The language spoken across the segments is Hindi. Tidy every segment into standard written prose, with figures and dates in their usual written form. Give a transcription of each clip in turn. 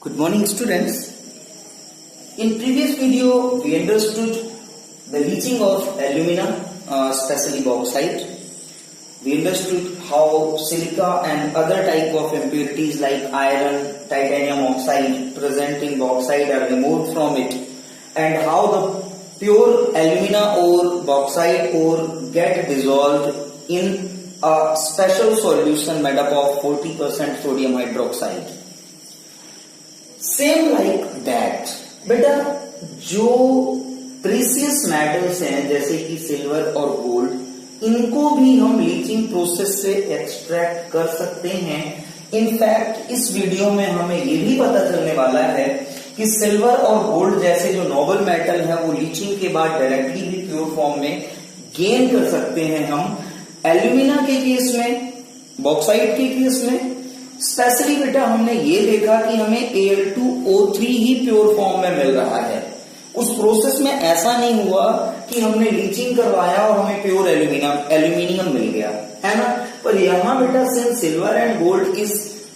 Good morning, students. In previous video, we understood the leaching of alumina, especially bauxite. We understood how silica and other type of impurities like iron, titanium oxide present in bauxite are removed from it, and how the pure alumina or bauxite ore get dissolved in a special solution made up of 40% sodium hydroxide. Same like that बेटा जो प्रीसियस मेटल्स हैं जैसे कि सिल्वर और गोल्ड, इनको भी हम लीचिंग प्रोसेस से एक्सट्रैक्ट कर सकते हैं। इनफैक्ट इस वीडियो में हमें ये भी पता चलने वाला है कि सिल्वर और गोल्ड जैसे जो नोबल मेटल है वो लीचिंग के बाद डायरेक्टली भी प्योर फॉर्म में गेन कर सकते हैं हम। एल्यूमिना के केस में, बॉक्साइट के केस में स्पेशली बेटा हमने ये देखा कि हमें Al2O3 ही प्योर फॉर्म में मिल रहा है। उस प्रोसेस में ऐसा नहीं हुआ कि हमने लीचिंग करवाया और हमें प्योर एल्यूमिनियम मिल गया, है ना। पर यहाँ बेटा since silver and gold is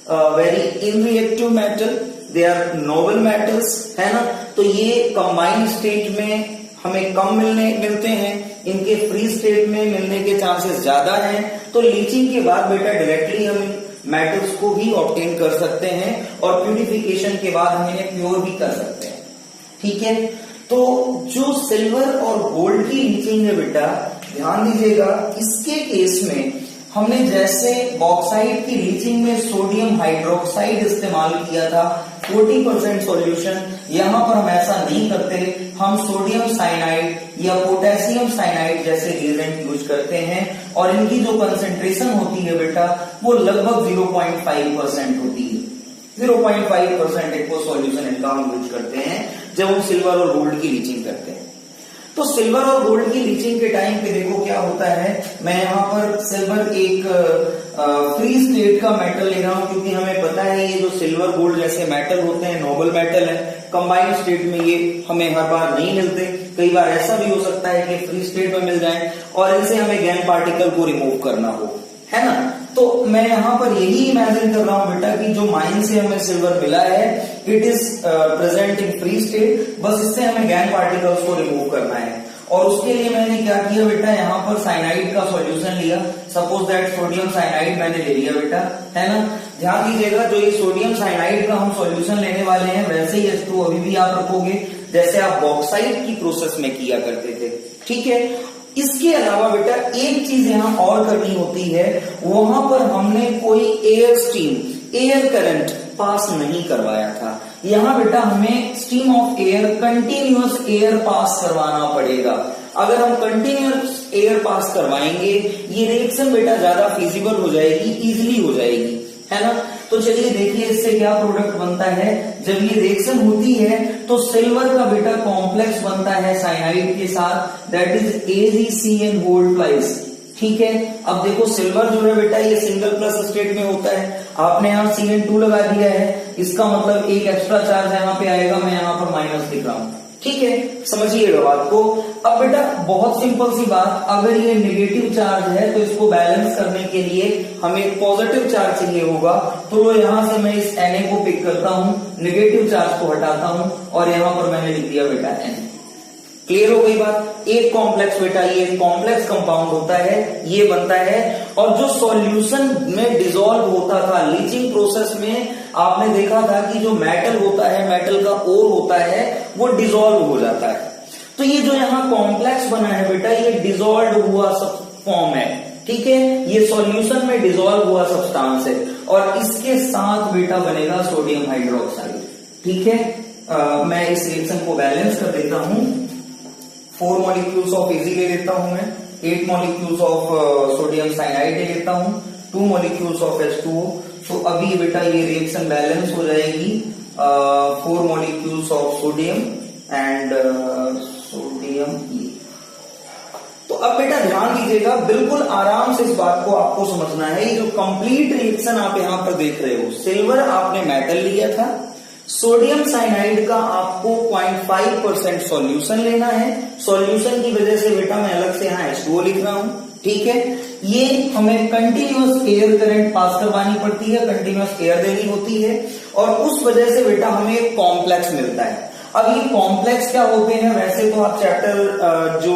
very unreactive metal, they are noble metals, है ना, तो ये कंबाइंड स्टेट में हमें कम मिलते हैं, इनके फ्री स्टेट में मिलने के चांसेस ज्यादा हैं। तो लीचिंग के बाद बेटा डायरेक्टली हम मेटल्स को भी ऑब्टेन कर सकते हैं और प्यूरिफिकेशन के बाद हम इन्हें प्योर भी कर सकते हैं, ठीक है। तो जो सिल्वर और गोल्ड की लीचिंग है बेटा ध्यान दीजिएगा, इसके केस में हमने जैसे बॉक्साइट की लीचिंग में सोडियम हाइड्रोक्साइड इस्तेमाल किया था 40% सॉल्यूशन, यहां पर हम ऐसा नहीं करते, हम सोडियम साइनाइड या पोटेशियम साइनाइड जैसे रिएजेंट यूज करते हैं और इनकी जो कंसेंट्रेशन होती है बेटा वो लगभग 0.5% होती है। 0.5% एक सॉल्यूशन इनका हम यूज करते हैं जब हम सिल्वर और गोल्ड की लीचिंग करते हैं। तो सिल्वर और गोल्ड की लीचिंग के टाइम पे देखो क्या होता है, मैं यहाँ पर सिल्वर एक फ्री स्टेट का मेटल ले रहा हूं क्योंकि हमें पता है ये जो सिल्वर गोल्ड जैसे मेटल होते हैं नोबल मेटल है, कंबाइंड स्टेट में ये हमें हर बार नहीं मिलते, कई बार ऐसा भी हो सकता है कि फ्री स्टेट में मिल जाए और इनसे हमें गैन पार्टिकल को रिमूव करना हो, है ना। तो मैं यहाँ पर यही इमेजिन कर रहा हूं बेटा कि जो माइन से हमें सिल्वर मिला है it is present in free state, बस इससे हमें गैन पार्टिकल्स को रिमूव करना है। और उसके लिए मैंने क्या किया बेटा, यहाँ पर साइनाइड का सॉल्यूशन लिया, सपोज दैट सोडियम साइनाइड मैंने ले लिया बेटा, है ना। ध्यान दीजिएगा जो ये सोडियम साइनाइड का हम सॉल्यूशन लेने वाले हैं वैसे ही H2O अभी भी आप रखोगे जैसे आप बॉक्साइट की प्रोसेस में किया करते थे, ठीक है। इसके अलावा बेटा एक चीज यहां और करनी होती है, वहां पर हमने कोई air stream, air current pass नहीं करवाया था। यहां बेटा हमें stream of air, continuous air pass करवाना पड़ेगा। अगर हम कंटिन्यूअस एयर पास करवाएंगे ये रिएक्शन बेटा ज्यादा फिजिबल हो जाएगी, इजिली हो जाएगी, है ना। तो चलिए देखिए इससे क्या प्रोडक्ट बनता है। जब ये रिएक्शन होती है तो सिल्वर का बेटा कॉम्प्लेक्स बनता है साइनाइड के साथ, that is AgCN hold twice, ठीक है। अब देखो सिल्वर जो है बेटा ये सिंगल प्लस स्टेट में होता है, आपने यहाँ Cn2 लगा दिया है, इसका मतलब एक एक्स्ट्रा चार्ज यहाँ पे आएगा, मैं यहाँ पर माइनस लिख रहा हूं, ठीक है, समझिएगा बात को। अब बेटा बहुत सिंपल सी बात, अगर ये नेगेटिव चार्ज है तो इसको बैलेंस करने के लिए हमें पॉजिटिव चार्ज चाहिए होगा, तो यहां से मैं इस Na को पिक करता हूं, नेगेटिव चार्ज को हटाता हूं और यहां पर मैंने लिख दिया बेटा N। क्लियर हो गई बात। एक कॉम्प्लेक्स बेटा ये कॉम्प्लेक्स कंपाउंड होता है, ये बनता है। और जो सॉल्यूशन में डिसॉल्व होता था लीचिंग प्रोसेस में, आपने देखा था कि जो मेटल होता है, मेटल का ओर होता है वो डिसॉल्व हो जाता है। तो ये जो यहाँ कॉम्प्लेक्स बना है बेटा ये डिसॉल्व हुआ सब फॉर्म है, ठीक है, ये सॉल्यूशन में डिसॉल्व हुआ सब्सटेंस है और इसके साथ बेटा बनेगा सोडियम हाइड्रोक्साइड, ठीक है। मैं इस रिएक्शन को बैलेंस कर देता हूं, 4 मॉलिक्यूल्स ऑफ Ag ले लेता हूं मैं, 8 मॉलिक्यूल्स ऑफ सोडियम साइनाइड ले लेता हूं, 2 मॉलिक्यूल्स ऑफ H2O। तो अभी बेटा ये रिएक्शन बैलेंस हो जाएगी, 4 molecules of sodium and sodium E। तो अब बेटा ध्यान दीजिएगा, बिल्कुल आराम से इस बात को आपको समझना है। ये जो कंप्लीट रिएक्शन आप यहां पर देख रहे हो, सिल्वर आपने मेटल लिया था, सोडियम साइनाइड का आपको 0.5% सॉल्यूशन लेना है। सॉल्यूशन की वजह से बेटा मैं अलग से यहाँ H2O लिख रहा हूं, ठीक है, ये हमें कंटिन्यूअस एयर करंट पास करवानी पड़ती है, कंटिन्यूअस एयर देनी होती है, और उस वजह से बेटा हमें एक कॉम्प्लेक्स मिलता है। अब ये कॉम्प्लेक्स क्या होते हैं, वैसे तो आप चैप्टर जो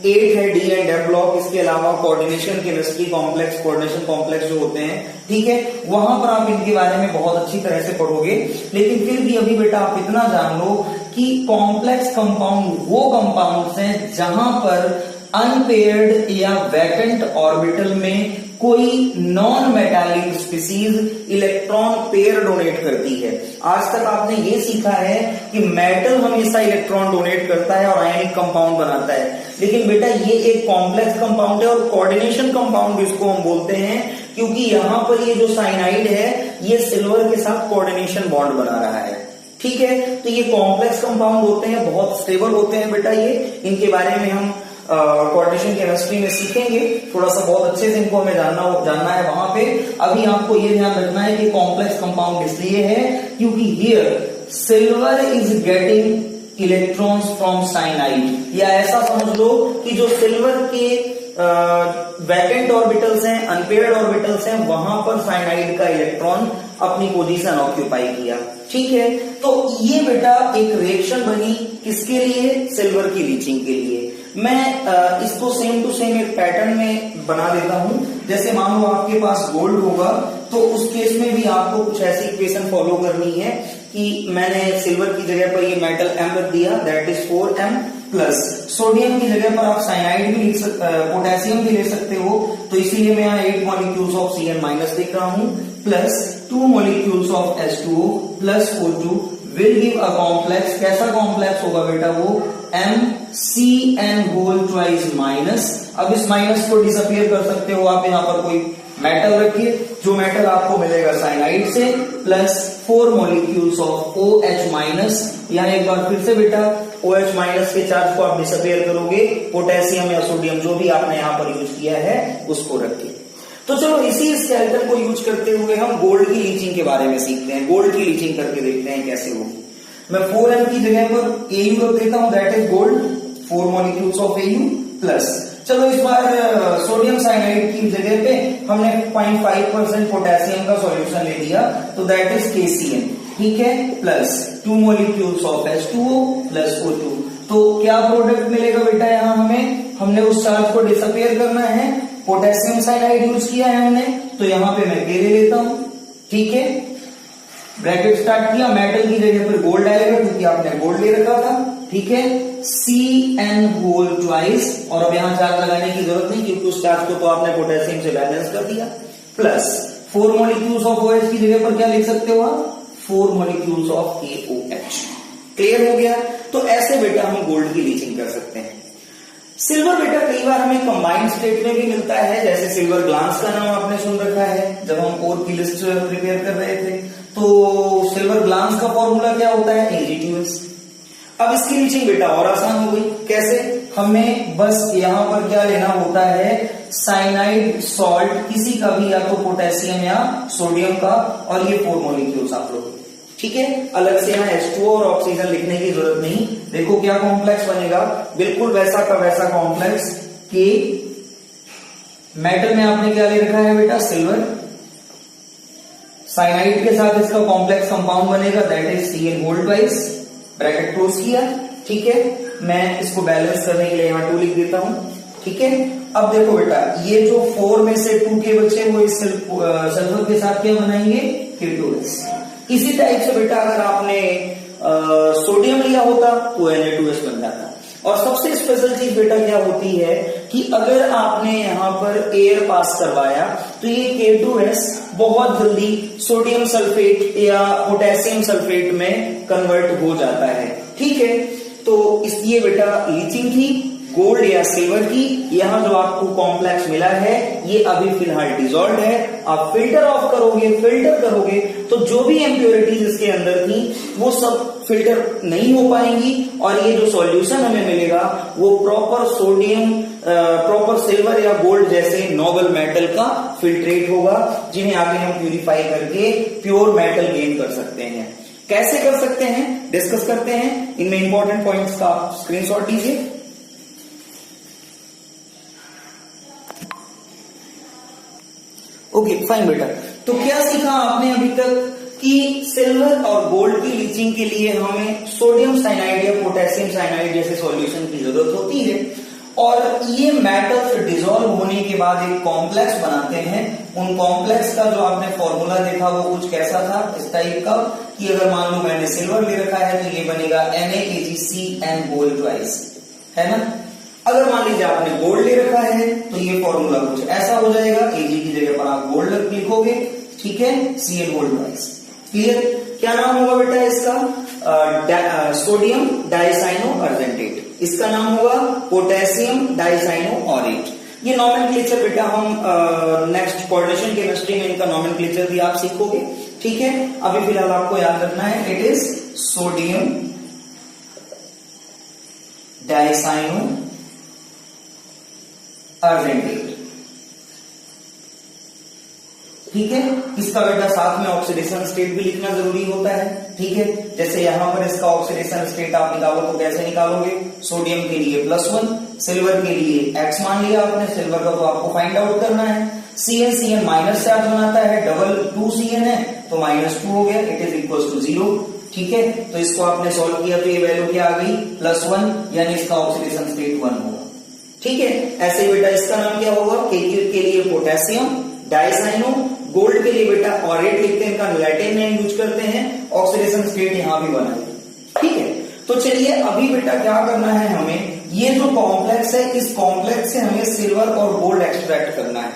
8 है डी एंड एफ ब्लॉक, इसके अलावा coordination chemistry complex, coordination complex जो होते हैं, ठीक है, वहां पर आप इनके बारे में बहुत अच्छी तरह से पढ़ोगे। लेकिन फिर भी अभी बेटा आप इतना जान लो कि कॉम्प्लेक्स कंपाउंड वो कंपाउंड्स हैं जहां पर अनपेयर्ड या वैकेंट ऑर्बिटल में कोई non metallic species electron pair donate करती है। आज तक आपने ये सीखा है कि मेटल हमेशा इलेक्ट्रॉन डोनेट करता है और आयनिक कंपाउंड बनाता है, लेकिन बेटा ये एक कॉम्प्लेक्स कंपाउंड है और कोऑर्डिनेशन कंपाउंड इसको हम बोलते हैं, क्योंकि यहां पर ये जो साइनाइड है ये सिल्वर के साथ कोऑर्डिनेशन बॉन्ड बना रहा है। ठीक है, तो ये कॉम्प्लेक्स कंपाउंड होते हैं, बहुत स्टेबल होते हैं बेटा ये, इनके बारे में हम कोऑर्डिनेशन केमिस्ट्री में सीखेंगे, थोड़ा सा बहुत अच्छे से इनको हमें जानना है वहां पे। अभी आपको ये ध्यान रखना है कि कॉम्प्लेक्स कंपाउंड इसलिए है क्योंकि here silver is getting electrons from cyanide, या ऐसा समझ लो कि जो सिल्वर के वैकेंट ऑर्बिटल्स हैं, अनपेयर्ड ऑर्बिटल्स हैं, वहां पर साइनाइड का इलेक्ट्रॉन अपनी पोजीशन ऑक्यूपाई किया। ठीक है, तो ये बेटा एक रिएक्शन बनी किसके लिए, सिल्वर की लीचिंग के लिए। मैं इसको सेम टू सेम एक पैटर्न में बना देता हूं। जैसे मान लो आपके पास गोल्ड होगा तो उस केस में भी आपको कुछ ऐसी इक्वेशन फॉलो करनी है कि मैंने सिल्वर की जगह पर ये मेटल एम रख दिया, that is 4m plus sodium की जगह पर आप साइनाइड भी लिख सकते, पोटेशियम भी ले सकते हो, तो इसीलिए मैं यहाँ 8 मॉलिक्यूल्स ऑफ Cn माइनस लिख रहा हूं, plus 2 molecules of H2O plus O2 will give a complex. कैसा कॉम्प्लेक्स होगा बेटा, वो MCN होल ट्वाइस माइनस। अब इस माइनस को डिसअपियर कर सकते हो आप, यहां पर कोई मेटल रखिए, जो मेटल आपको मिलेगा साइनाइड से, plus 4 molecules of OH minus. यहां एक बार फिर से बेटा OH माइनस के चार्ज को आप डिसअपियर करोगे, पोटेशियम या सोडियम जो भी आपने यहां पर यूज किया है उसको रखिए। तो चलो इसी स्केलेटन को यूज करते हुए हम गोल्ड की लीचिंग के बारे में सीखते हैं। गोल्ड की लीचिंग करके देखते हैं कैसे होगी। मैं 4m की जगह पर Au रख देता हूं, that is gold, 4 molecules of Au plus, चलो इस बार सोडियम साइनाइड की जगह पे हमने 0.5% पोटेशियम का सॉल्यूशन ले लिया, तो दैट इज KCN। ठीक है, plus 2 molecules of H2O plus O2। तो क्या प्रोडक्ट मिलेगा बेटा, यहां हमें, हमने उस चार्ज को डिसअपियर करना है, पोटेशियम साइनाइड यूज किया है हमने, तो यहां पे मैं K ले लेता हूं। ठीक है, ब्रैकेट स्टार्ट किया, मेटल की जगह पर गोल्ड आएगा क्योंकि आपने गोल्ड ले रखा था। ठीक है, Cn होल ट्वाइस, और अब यहां चार्ज लगाने की जरूरत नहीं क्योंकि उस चार्ज को तो आपने पोटेशियम से बैलेंस कर दिया, प्लस 4 मॉलिक्यूल्स ऑफ OH की जगह पर क्या लिख सकते हो आप, 4 मॉलिक्यूल्स ऑफ KOH। क्लियर हो गया। तो ऐसे बेटा हम गोल्ड की लीचिंग कर सकते हैं। सिल्वर बेटा कई बार हमें कंबाइंड स्टेट में भी मिलता है, जैसे सिल्वर ग्लास का नाम आपने सुन रखा है जब हम कोर की लिस्ट प्रिपेयर कर रहे थे, तो सिल्वर ग्लास का फॉर्मूला क्या होता है, Ag2S। अब इसकी लीचिंग बेटा और आसान हो गई, कैसे, हमें बस यहां पर क्या लेना होता है, साइनाइड सॉल्ट किसी का भी, या तो पोटेशियम या सोडियम का, और ये 4 मॉलिक्यूल्स आप लोग। ठीक है, अलग से यहाँ H2O और ऑक्सीजन लिखने की जरूरत नहीं। देखो क्या कॉम्प्लेक्स बनेगा, बिल्कुल वैसा का वैसा कॉम्प्लेक्स के मेटल में आपने क्या ले रखा है बेटा, सिल्वर, साइनाइड के साथ इसका कॉम्प्लेक्स कंपाउंड बनेगा, that is Cn whole twice, bracket close किया। ठीक है, मैं इसको बैलेंस करने के लिए यहाँ 2 लिख देता हूं। ठीक है, अब देखो बेटा ये जो 4 में से 2 के बच्चे वो इस सल्फर के साथ क्या बनाएंगे, K2S। इसी टाइप से बेटा अगर आपने सोडियम लिया होता तो Na2S बन जाता। और सबसे स्पेशल चीज बेटा क्या होती है कि अगर आपने यहां पर एयर पास करवाया तो ये K2S बहुत जल्दी सोडियम सल्फेट या पोटेशियम सल्फेट में कन्वर्ट हो जाता है। ठीक है, तो इसलिए बेटा लीचिंग थी गोल्ड या सिल्वर की। यहां जो आपको कॉम्प्लेक्स मिला है ये अभी फिलहाल डिसॉल्व है, आप फिल्टर ऑफ करोगे, फिल्टर करोगे तो जो भी इम्प्योरिटीज इसके अंदर थी वो सब फिल्टर नहीं हो पाएंगी, और ये जो सॉल्यूशन हमें मिलेगा वो प्रॉपर सोडियम, प्रॉपर सिल्वर या गोल्ड जैसे नोबल मेटल का फिल्ट्रेट होगा, जिन्हें आगे हम प्यूरिफाई करके प्योर मेटल गेन कर सकते हैं। कैसे कर सकते हैं डिस्कस करते हैं, इनमें इंपॉर्टेंट पॉइंट्स का आप स्क्रीनशॉट लीजिए। ओके फाइन बेटा। तो क्या सीखा आपने अभी तक कि सिल्वर और गोल्ड की लीचिंग के लिए हमें सोडियम साइनाइड या पोटेशियम साइनाइड जैसे सॉल्यूशन की जरूरत होती है, और ये मेटल्स डिसॉल्व होने के बाद एक कॉम्प्लेक्स बनाते हैं। उन कॉम्प्लेक्स का जो आपने फॉर्मूला देखा वो कुछ कैसा था, इस टाइप का कि अगर मान लो मैंने सिल्वर ले रखा है तो ये बनेगा NaAgCN गोल्ड ट्वाइस, है ना। अगर मान लीजिए आपने गोल्ड ले रखा है तो ये फॉर्मूला कुछ ऐसा हो जाएगा, Ag की जगह पर आप गोल्ड लिखोगे, ठीक है, Cn गोल्ड ट्वाइस। क्लियर। क्या नाम होगा बेटा इसका? सोडियम डाइसाइनो अर्जेंटेट, इसका नाम होगा पोटेशियम डाइसाइनो ऑरेट। ये नॉमेनक्लेचर बेटा हम नेक्स्ट कोऑर्डिनेशन केमिस्ट्री में इनका नॉमेनक्लेचर भी आप सीखोगे, ठीक है। अभी फिलहाल आपको याद रखना है इट इज सोडियम डाइसाइनो अर्जेंटेट, ठीक है। इसका बेटा साथ में ऑक्सीडेशन स्टेट भी लिखना जरूरी होता है, ठीक है। जैसे यहां पर इसका ऑक्सीडेशन स्टेट आप निकालो तो कैसे निकालोगे? सोडियम के लिए +1, सिल्वर के लिए x मान लिया आपने, सिल्वर का तो आपको फाइंड आउट करना है। Cn माइनस से आज बनाता है, डबल 2Cn है तो -2 हो गया, इट इज इक्वल टू 0, ठीक है। तो इसको आपने सॉल्व किया तो ये वैल्यू क्या आ गई? +1, यानी इसका ऑक्सीडेशन स्टेट 1 होगा, ठीक है। ऐसे ही बेटा इसका नाम क्या होगा? के लिए पोटेशियम डाइसाइनो, गोल्ड के लिए बेटा ऑरेट लिखते हैं, इनका लैटिन नेम यूज करते हैं, ऑक्सीडेशन स्टेट यहां भी बना है, ठीक है। तो चलिए अभी बेटा क्या करना है हमें, ये जो कॉम्प्लेक्स है इस कॉम्प्लेक्स से हमें सिल्वर और गोल्ड एक्सट्रैक्ट करना है।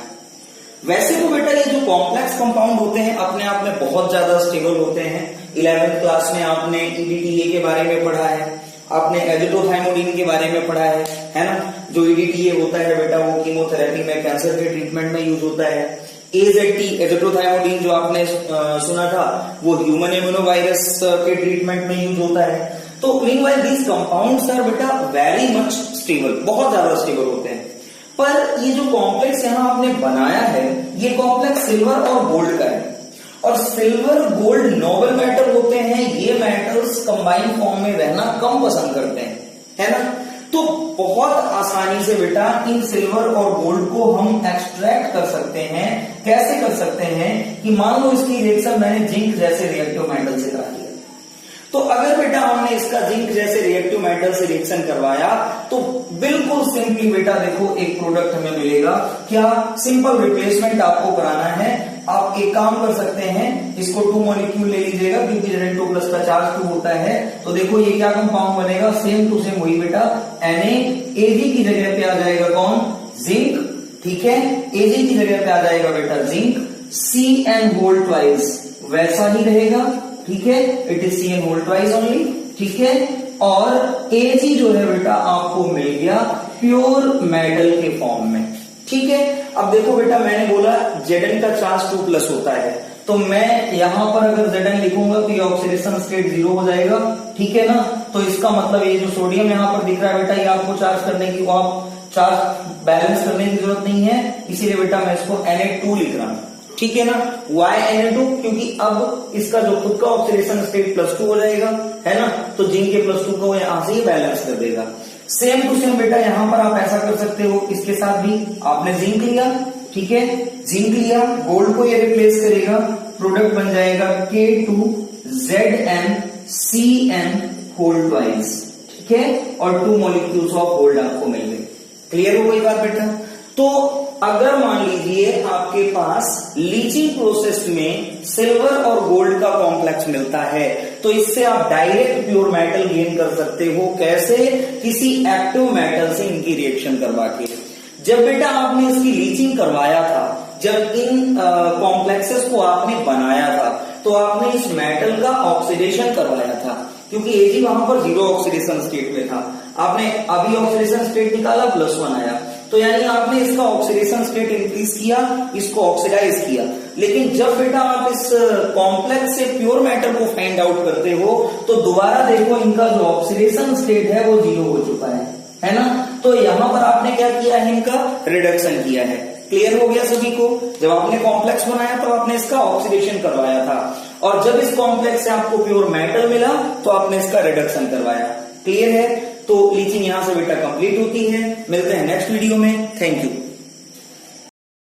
वैसे तो बेटा ये जो कॉम्प्लेक्स कंपाउंड होते हैं अपने आप में बहुत ज्यादा स्टेबल होते हैं। 11th क्लास में आपने EDTA के बारे में पढ़ा है, आपने एजिटोथाइमोडिन के बारे में पढ़ा है ना। जो EDTA होता है बेटा वो कीमोथेरेपी में, कैंसर के ट्रीटमेंट में यूज होता है। AZT एजिटोथाइमोडिन जो आपने सुना था वो ह्यूमन इम्यूनोवायरस के ट्रीटमेंट में यूज होता है। तो मीनवाइल दीज कंपाउंड्स आर बेटा वेरी मच स्टेबल, बहुत ज्यादा स्टेबल होते हैं। पर ये जो कॉम्प्लेक्स यहां आपने बनाया है ये कॉम्प्लेक्स सिल्वर और गोल्ड का है, और सिल्वर गोल्ड नोबल मेटल होते हैं, ये मेटल्स कंबाइन फॉर्म में रहना कम पसंद करते हैं, है ना। तो बहुत आसानी से बेटा इन सिल्वर और गोल्ड को हम एक्सट्रैक्ट कर सकते हैं। कैसे कर सकते हैं कि मान लो इसकी रिएक्शन मैंने जिंक जैसे रिएक्टिव मेटल से करा दिया, तो अगर बेटा हमने इसका जिंक जैसे रिएक्टिव मेटल से रिएक्शन करवाया तो बिल्कुल सिंपली बेटा देखो एक प्रोडक्ट हमें मिलेगा। क्या? सिंपल रिप्लेसमेंट आपको कराना है। आप एक काम कर सकते हैं, इसको 2 मॉलिक्यूल ले लीजिएगा क्योंकि Zn2+ का चार्ज 2 होता है। तो देखो ये क्या कंपाउंड बनेगा, सेम टू सेम वही बेटा Na, Ag की जगह पे आ जाएगा कौन? जिंक, ठीक है। Ag की जगह पे आ जाएगा बेटा जिंक, Cn होल ट्वाइस वैसा ही रहेगा, ठीक है। It is Cn whole twice only, ठीक है। और Ag जो है बेटा आपको मिल गया प्योर मेटल के फॉर्म में, ठीक है। अब देखो बेटा मैंने बोला Zn का चार्ज 2+ होता है, तो मैं यहां पर अगर Zn लिखूंगा तो ये ऑक्सीडेशन स्टेट 0 हो जाएगा, ठीक है ना। तो इसका मतलब ये जो सोडियम यहां पर दिख रहा है बेटा ये आपको चार्ज करने की, आप चार्ज बैलेंस करने की जरूरत नहीं है, इसीलिए बेटा मैं इसको Na2 लिख रहा हूं, ठीक है ना। Why Na2? क्योंकि अब इसका जो खुद का ऑक्सीडेशन स्टेट +2 हो जाएगा, है ना। तो जिंक के +2 को यहां से ही बैलेंस कर देगा। सेम टू सेम बेटा यहां पर आप ऐसा कर सकते हो, इसके साथ भी आपने जिंक लिया, ठीक है, जिंक लिया, गोल्ड को ये रिप्लेस करेगा, प्रोडक्ट बन जाएगा K2ZnCn होल ट्वाइस, ठीक है, और 2 मॉलिक्यूल्स ऑफ गोल्ड आपको मिल गए। क्लियर हो गई बात बेटा। तो अगर मान लीजिए आपके पास लीचिंग प्रोसेस में सिल्वर और गोल्ड का कॉम्प्लेक्स मिलता है तो इससे आप डायरेक्ट प्योर मेटल गेन कर सकते हो। कैसे? किसी एक्टिव मेटल से इनकी रिएक्शन करवा के। जब बेटा आपने इसकी लीचिंग करवाया था, जब इन कॉम्प्लेक्सेस को आपने बनाया था तो आपने इस मेटल का ऑक्सीडेशन करवाया था, क्योंकि Ag वहां पर 0 ऑक्सीडेशन स्टेट में था। आपने अभी ऑक्सीडेशन स्टेट निकाला, +1 आया, तो यानी आपने इसका ऑक्सीडेशन स्टेट इंक्रीज किया, इसको ऑक्सीडाइज किया। लेकिन जब बेटा आप इस कॉम्प्लेक्स से प्योर मेटल को फाइंड आउट करते हो तो दोबारा देखो इनका जो ऑक्सीडेशन स्टेट है वो 0 हो चुका है ना। तो यहां पर आपने क्या किया है, इनका रिडक्शन किया है। क्लियर हो गया सभी को? जब आपने कॉम्प्लेक्स बनाया तो आपने इसका ऑक्सीडेशन करवाया था, और जब इस कॉम्प्लेक्स से आपको प्योर मेटल मिला तो आपने इसका रिडक्शन करवाया। क्लियर है? तो लीचिंग यहां से बेटा कंप्लीट होती है। मिलते हैं नेक्स्ट वीडियो में। Thank you.